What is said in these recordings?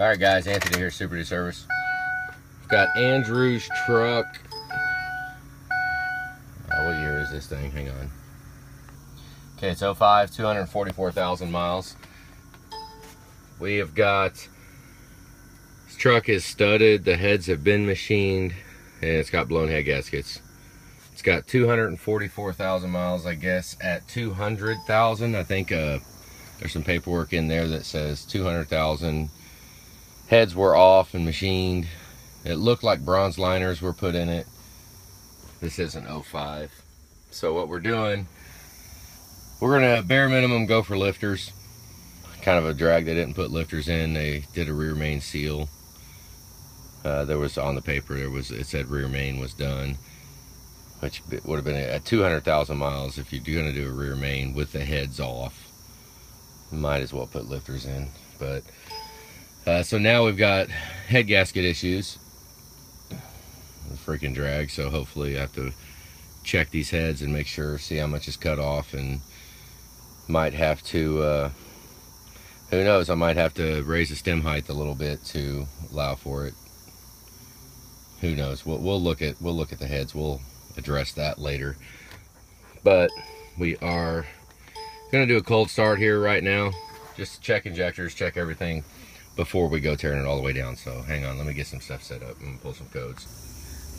All right, guys, Anthony here, Super D Service. We've got Andrew's truck. What year is this thing? Hang on. Okay, it's 05, 244,000 miles. We have got, this truck is studded, the heads have been machined, and it's got blown head gaskets. It's got 244,000 miles, I guess, at 200,000. I think there's some paperwork in there that says 200,000. Heads were off and machined. It looked like bronze liners were put in it. This isn't 05. So what we're doing, we're gonna bare minimum go for lifters. Kind of a drag, they didn't put lifters in. They did a rear main seal. There was on the paper, it said rear main was done, which would have been at 200,000 miles. If you're gonna do a rear main with the heads off, you might as well put lifters in. But so now we've got head gasket issues. The freaking drag, so hopefully I have to check these heads and make sure, see how much is cut off, and might have to who knows, I might have to raise the stem height a little bit to allow for it. Who knows? We'll look at the heads. We'll address that later. But we are gonna do a cold start here right now. Just check injectors, check everything before we go tearing it all the way down. So hang on, let me get some stuff set up and pull some codes.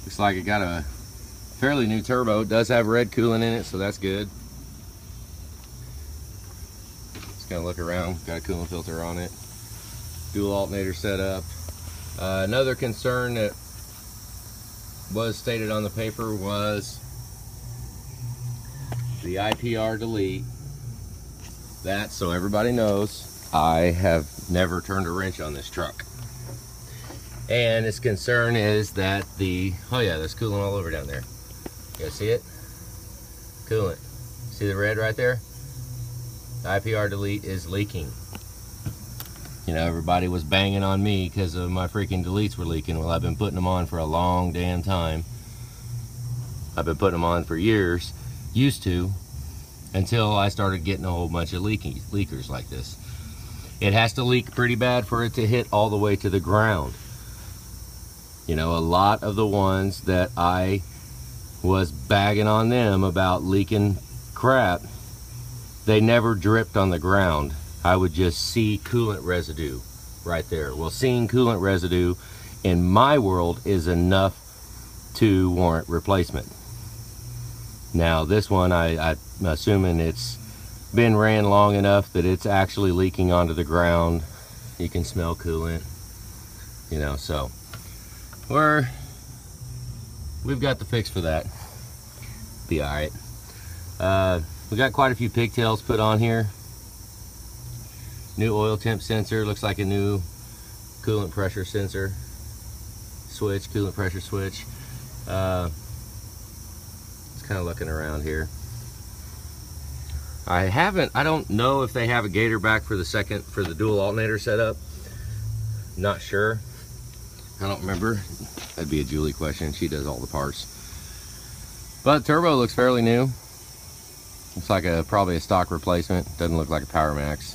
Looks like it got a fairly new turbo. It does have red coolant in it, so that's good. Just gonna look around. Got a coolant filter on it. Dual alternator set up. Another concern that was stated on the paper was the IPR delete. That, so everybody knows, I have never turned a wrench on this truck. And his concern is that oh yeah, there's coolant all over down there. You guys see it? Coolant. See the red right there? The IPR delete is leaking. You know, everybody was banging on me because of my freaking deletes were leaking. Well, I've been putting them on for a long damn time. I've been putting them on for years, used to, until I started getting a whole bunch of leakers like this. It has to leak pretty bad for it to hit all the way to the ground. You know, a lot of the ones that I was bagging on them about leaking crap, they never dripped on the ground. I would just see coolant residue right there. Well, seeing coolant residue in my world is enough to warrant replacement. Now this one, I'm assuming it's been ran long enough that it's actually leaking onto the ground. You can smell coolant, you know, so we've got the fix for that. Be all right. We got quite a few pigtails put on here. New oil temp sensor, looks like a new coolant pressure sensor switch, coolant pressure switch. Just kind of looking around here. I don't know if they have a gator back for the dual alternator setup. Not sure. I don't remember. That'd be a Julie question. She does all the parts. But turbo looks fairly new. Looks like probably a stock replacement. Doesn't look like a Power Max.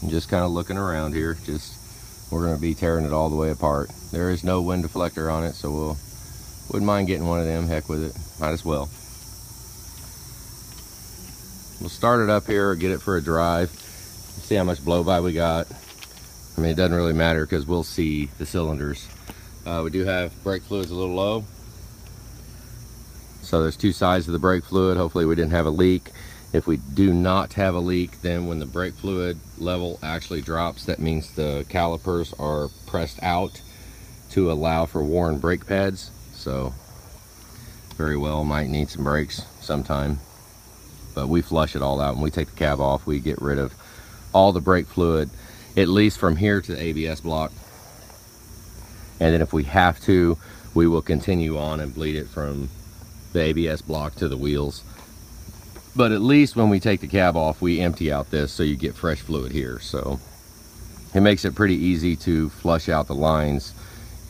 I'm just kind of looking around here. We're going to be tearing it all the way apart. There is no wind deflector on it, so wouldn't mind getting one of them. Heck with it. Might as well. We'll start it up here, get it for a drive, see how much blow by we got. I mean, it doesn't really matter because we'll see the cylinders. We do have brake fluids a little low. So there's two sides of the brake fluid. Hopefully we didn't have a leak. If we do not have a leak, then when the brake fluid level actually drops, that means the calipers are pressed out to allow for worn brake pads. So very well might need some brakes sometime. But we flush it all out. When we take the cab off, we get rid of all the brake fluid, at least from here to the ABS block. And then if we have to, we will continue on and bleed it from the ABS block to the wheels. But at least when we take the cab off, we empty out this so you get fresh fluid here. So it makes it pretty easy to flush out the lines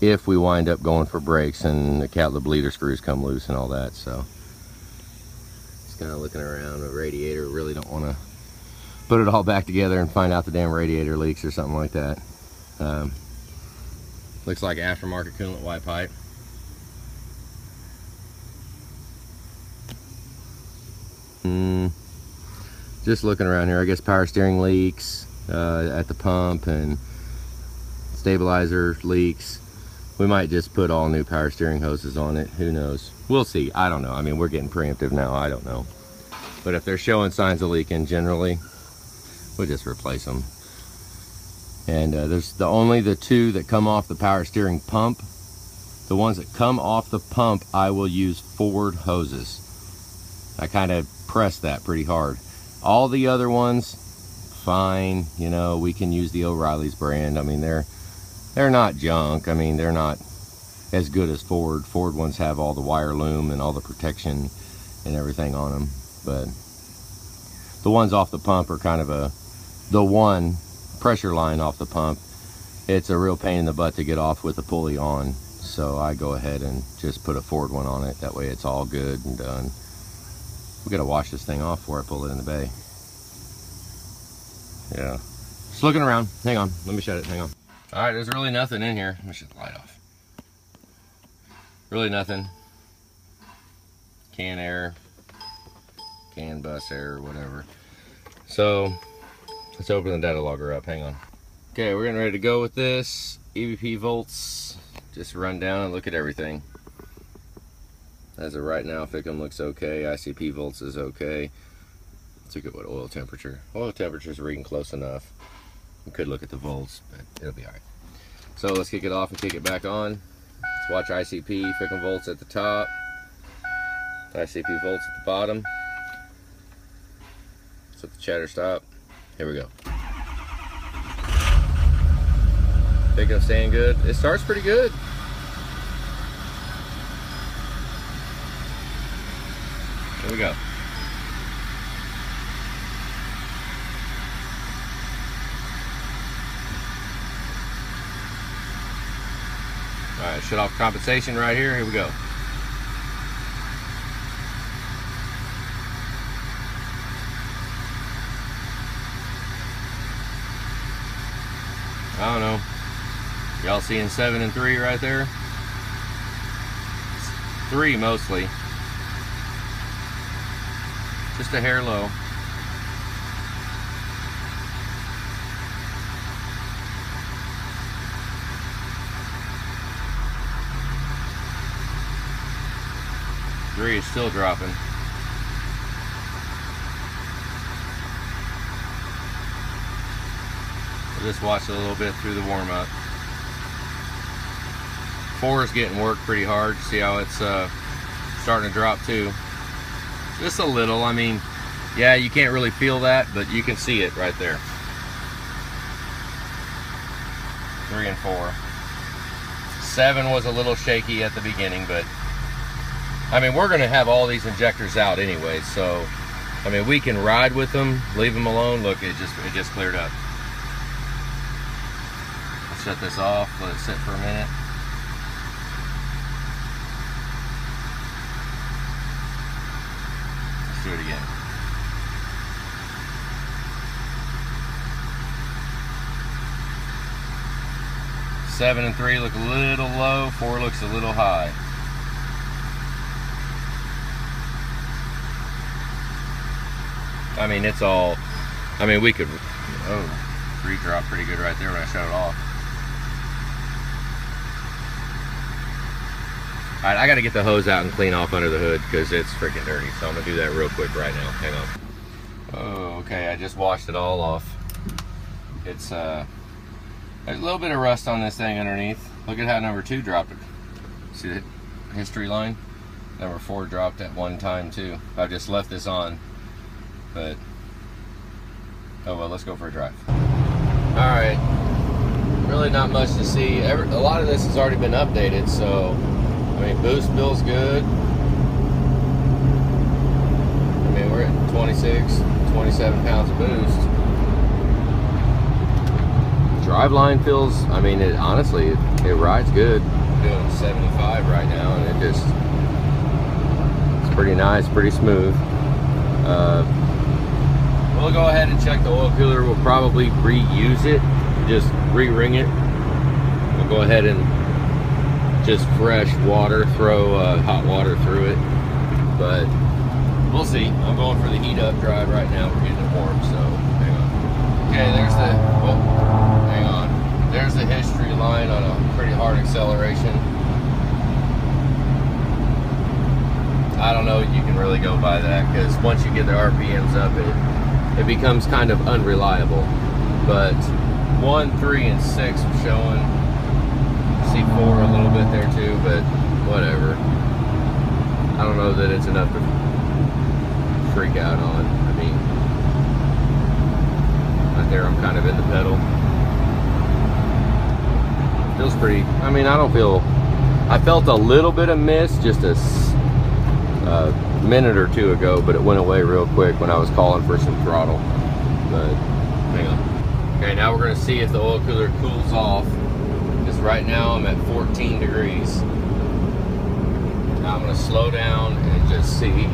if we wind up going for brakes and the bleeder screws come loose and all that. So kind of looking around. The radiator, really don't want to put it all back together and find out the damn radiator leaks or something like that. Looks like aftermarket coolant white pipe. Just looking around here, I guess power steering leaks at the pump and stabilizer leaks. We might just put all new power steering hoses on it. Who knows? We'll see. I don't know. I mean, we're getting preemptive now. I don't know. But if they're showing signs of leaking, generally, we'll just replace them. And there's only the two that come off the power steering pump. The ones that come off the pump, I will use Ford hoses. I kind of press that pretty hard. All the other ones, fine. You know, we can use the O'Reilly's brand. I mean, they're not junk. I mean, they're not as good as Ford. Ford ones have all the wire loom and all the protection and everything on them. But the ones off the pump are kind of the one pressure line off the pump. It's a real pain in the butt to get off with the pulley on. So I go ahead and just put a Ford one on it. That way it's all good and done. We gotta wash this thing off before I pull it in the bay. Yeah. Just looking around. Hang on. Let me shut it. Hang on. All right, there's really nothing in here. Let me shut the light off. Really nothing. Can air, can bus air, whatever. So let's open the data logger up. Hang on. Okay, we're getting ready to go with this. EVP volts. Just run down and look at everything. As of right now, FICM looks okay. ICP volts is okay. Let's look at what oil temperature. Oil temperature is reading close enough. We could look at the volts, but it'll be all right. So let's kick it off and kick it back on. Let's watch ICP, FICM volts at the top. ICP volts at the bottom. Let's let the chatter stop. Here we go. FICM staying good. It starts pretty good. Here we go. All right, shut off compensation right here. Here we go. I don't know. Y'all seeing 7 and 3 right there? 3 mostly. Just a hair low. Three is still dropping. We'll just watch a little bit through the warm-up. 4 is getting worked pretty hard. See how it's starting to drop too. Just a little. I mean, yeah, you can't really feel that, but you can see it right there. 3 and 4. 7 was a little shaky at the beginning, but I mean, we're going to have all these injectors out anyway, so I mean, we can ride with them, leave them alone. Look, it just cleared up. I'll shut this off, let it sit for a minute. Let's do it again. Seven and 3 look a little low, 4 looks a little high. I mean, it's all, I mean, we could, oh, 3 dropped pretty good right there when I shut it off. All right, I got to get the hose out and clean off under the hood because it's freaking dirty. So I'm going to do that real quick right now. Hang on. Oh, okay, I just washed it all off. It's, there's a little bit of rust on this thing underneath. Look at how number 2 dropped it. See the history line? Number 4 dropped at one time too. I just left this on. But, oh well, let's go for a drive. Alright, really not much to see. A lot of this has already been updated, so, I mean, boost feels good. I mean, we're at 26, 27 pounds of boost. Driveline feels, I mean, honestly, it rides good. I'm doing 75 right now, and it's pretty nice, pretty smooth. we'll go ahead and check the oil cooler. We'll probably reuse it, just re-ring it. We'll go ahead and just fresh water, throw hot water through it, but we'll see. I'm going for the heat up drive right now. We're getting it warm, so hang on. Okay, there's the, oh, hang on. There's the history line on a pretty hard acceleration. I don't know, you can really go by that, because once you get the RPMs up, it becomes kind of unreliable. But 1, 3, and 6 are showing. C4 a little bit there too, but whatever. I don't know that it's enough to freak out on. I mean, right there I'm kind of in the pedal. Feels pretty, I mean, I felt a little bit of mist just a minute or two ago, but it went away real quick when I was calling for some throttle. But hang on. Okay, now we're going to see if the oil cooler cools off, because right now I'm at 14 degrees. Now I'm going to slow down and just see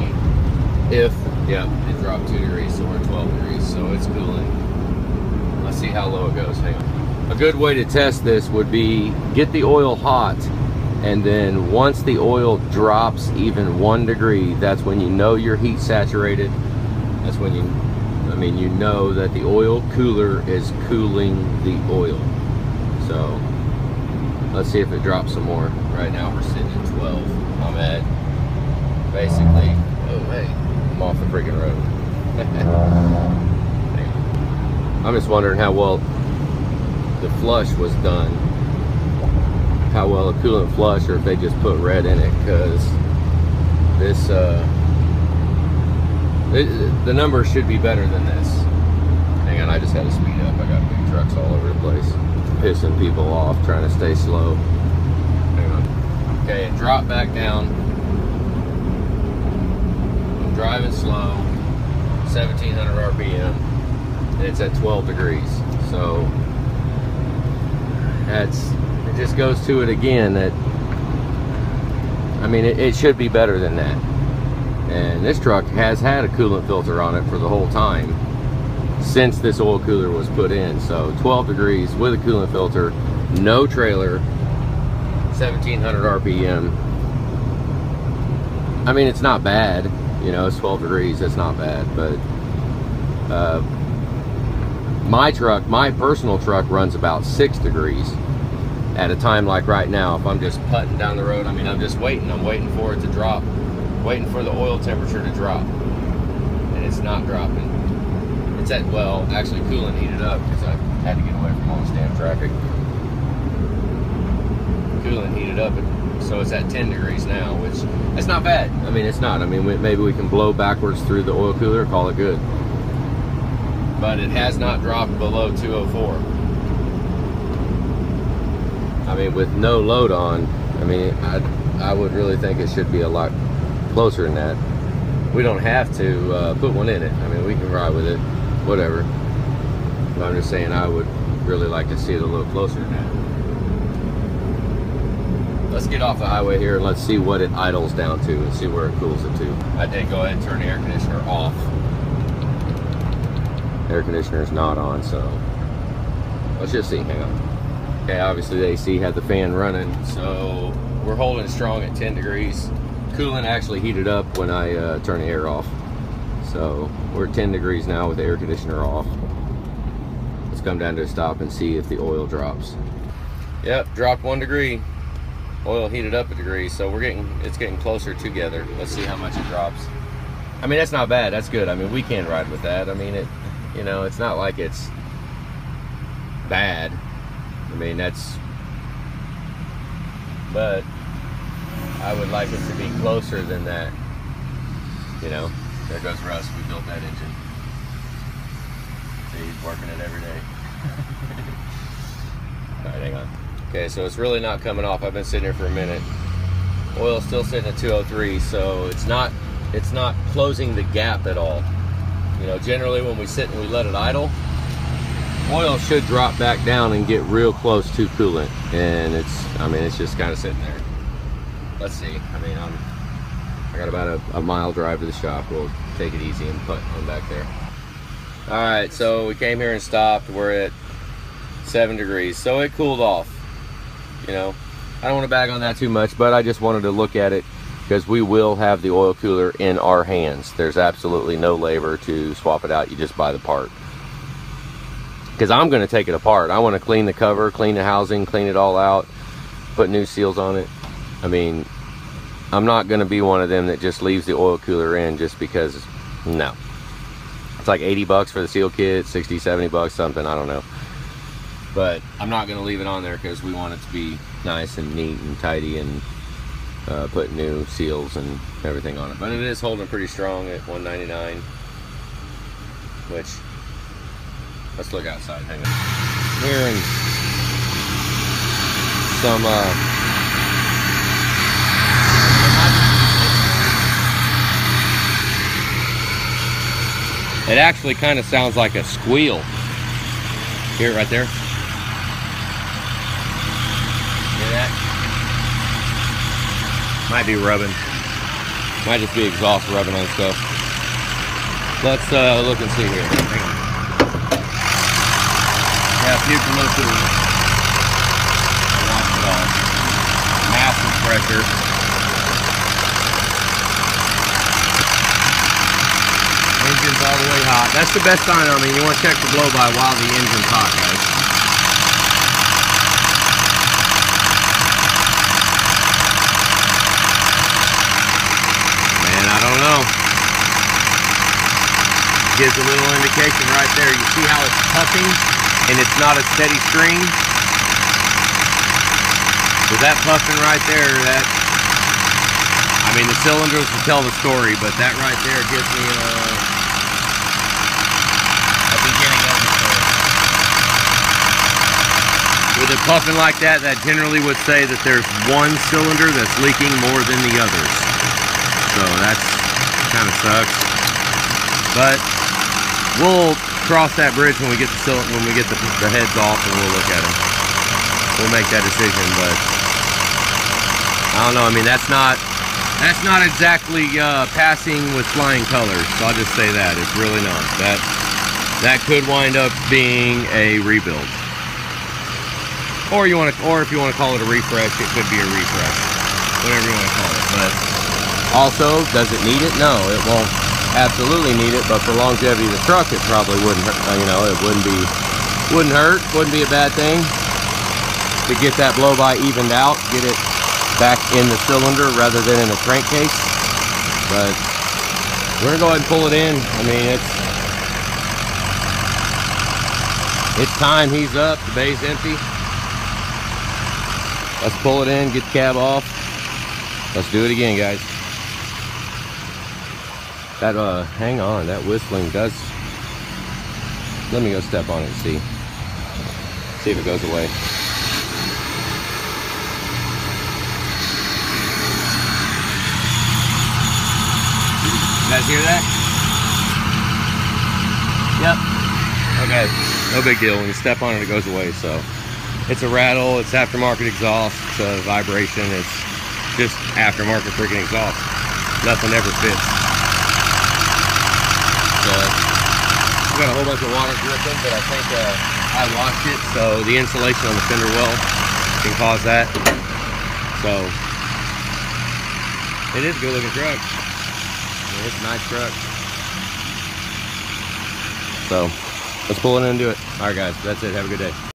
if, yeah, it dropped 2 degrees, so we're at 12 degrees, so it's cooling. Let's see how low it goes. Hang on. A good way to test this would be get the oil hot, and then once the oil drops even 1 degree, that's when you know you're heat saturated. That's when you know that the oil cooler is cooling the oil. So let's see if it drops some more. Right now we're sitting at 12. I'm at basically, oh hey, I'm off the freaking road. I'm just wondering how well the flush was done. How well a coolant flush, or if they just put red in it, because this the numbers should be better than this. Hang on, I just had to speed up. I got big trucks all over the place, pissing people off, trying to stay slow. Hang on. Okay, it dropped back down. I'm driving slow, 1700 RPM, and it's at 12 degrees. So it just goes to it again that, I mean, it should be better than that. And this truck has had a coolant filter on it for the whole time since this oil cooler was put in. So 12 degrees with a coolant filter, no trailer, 1700 RPM. I mean, it's not bad, you know, it's 12 degrees, it's not bad, but my personal truck runs about 6 degrees at a time like right now. If I'm just putting down the road, I mean, I'm just waiting. I'm waiting for it to drop, waiting for the oil temperature to drop, and it's not dropping. It's at, well, actually coolant heated up because I had to get away from all this damn traffic. Coolant heated up, so it's at 10 degrees now, which it's not bad. I mean, it's not. I mean, maybe we can blow backwards through the oil cooler, call it good. But it has not dropped below 204. I mean, with no load on, I mean, I would really think it should be a lot closer than that. We don't have to put one in it. I mean, we can ride with it, whatever. But I'm just saying, I would really like to see it a little closer than that. Let's get off the highway here and let's see what it idles down to and see where it cools it to. I did go ahead and turn the air conditioner off. Air conditioner's not on, so let's just see. Hang on. Okay, obviously the AC had the fan running, so we're holding strong at 10 degrees. Coolant actually heated up when I turned the air off. So we're at 10 degrees now with the air conditioner off. Let's come down to a stop and see if the oil drops. Yep, dropped 1 degree. Oil heated up a degree, so it's getting closer together. Let's see how much it drops. I mean, that's not bad, that's good. I mean, we can ride with that. I mean, you know, it's not like it's bad. I mean, but I would like it to be closer than that. You know, there goes Russ, we built that engine. See, he's working it every day. All right, hang on. Okay, so it's really not coming off. I've been sitting here for a minute. Oil's still sitting at 203, so it's not closing the gap at all. You know, generally when we sit and we let it idle, oil should drop back down and get real close to coolant, and it's just kind of sitting there. Let's see. I mean, I got about a mile drive to the shop. We'll take it easy and put on back there. All right, so we came here and stopped. We're at 7 degrees, so it cooled off. You know, I don't want to bag on that too much, but I just wanted to look at it because we will have the oil cooler in our hands. There's absolutely no labor to swap it out. You just buy the part. Because I'm going to take it apart. I want to clean the cover, clean the housing, clean it all out, put new seals on it. I mean, I'm not going to be one of them that just leaves the oil cooler in just because, no. It's like 80 bucks for the seal kit, 60, 70 bucks, something, I don't know. But I'm not going to leave it on there because we want it to be nice and neat and tidy and put new seals and everything on it. But it is holding pretty strong at 199, which, let's look outside, hang on. We're in some, it actually kind of sounds like a squeal. Hear it right there? Hear that? Might be rubbing. Might just be exhaust rubbing on stuff. Let's look and see here. Hang on. Yeah, future look to the wash it off. Massive pressure. Engine's all the way hot. That's the best sign. I mean, you want to check for blow by while the engine's hot, guys. Man, I don't know. Gives a little indication right there. You see how it's puffing and it's not a steady stream? So that puffing right there, that, I mean, the cylinders will tell the story, but that right there gives me a beginning of the story. With it puffing like that, that generally would say that there's one cylinder that's leaking more than the others. So that's kind of sucks. But we'll cross that bridge when we get the heads off, and we'll look at them. We'll make that decision, but I don't know. I mean, that's not exactly passing with flying colors. So I'll just say that it's really not. That could wind up being a rebuild, or if you want to call it a refresh, it could be a refresh, whatever you want to call it. But also, does it need it? No, it won't absolutely need it. But for longevity of the truck, it probably wouldn't hurt. You know, it wouldn't hurt. Wouldn't be a bad thing to get that blow by evened out, get it back in the cylinder rather than in a crankcase. But we're gonna go ahead and pull it in. I mean, it's time. He's up, the bay's empty. Let's pull it in, get the cab off. Let's do it again, guys. That hang on, that whistling does, let me go step on it and see if it goes away. You guys hear that? Yep. Okay, no big deal. When you step on it, it goes away. So it's a rattle, it's aftermarket exhaust, it's a vibration, it's just aftermarket freaking exhaust. Nothing ever fits. I've got a whole bunch of water dripping, but I think I washed it, so the insulation on the fender well can cause that. So it is a good looking truck. It's a nice truck. So let's pull it in and do it. All right, guys, that's it. Have a good day.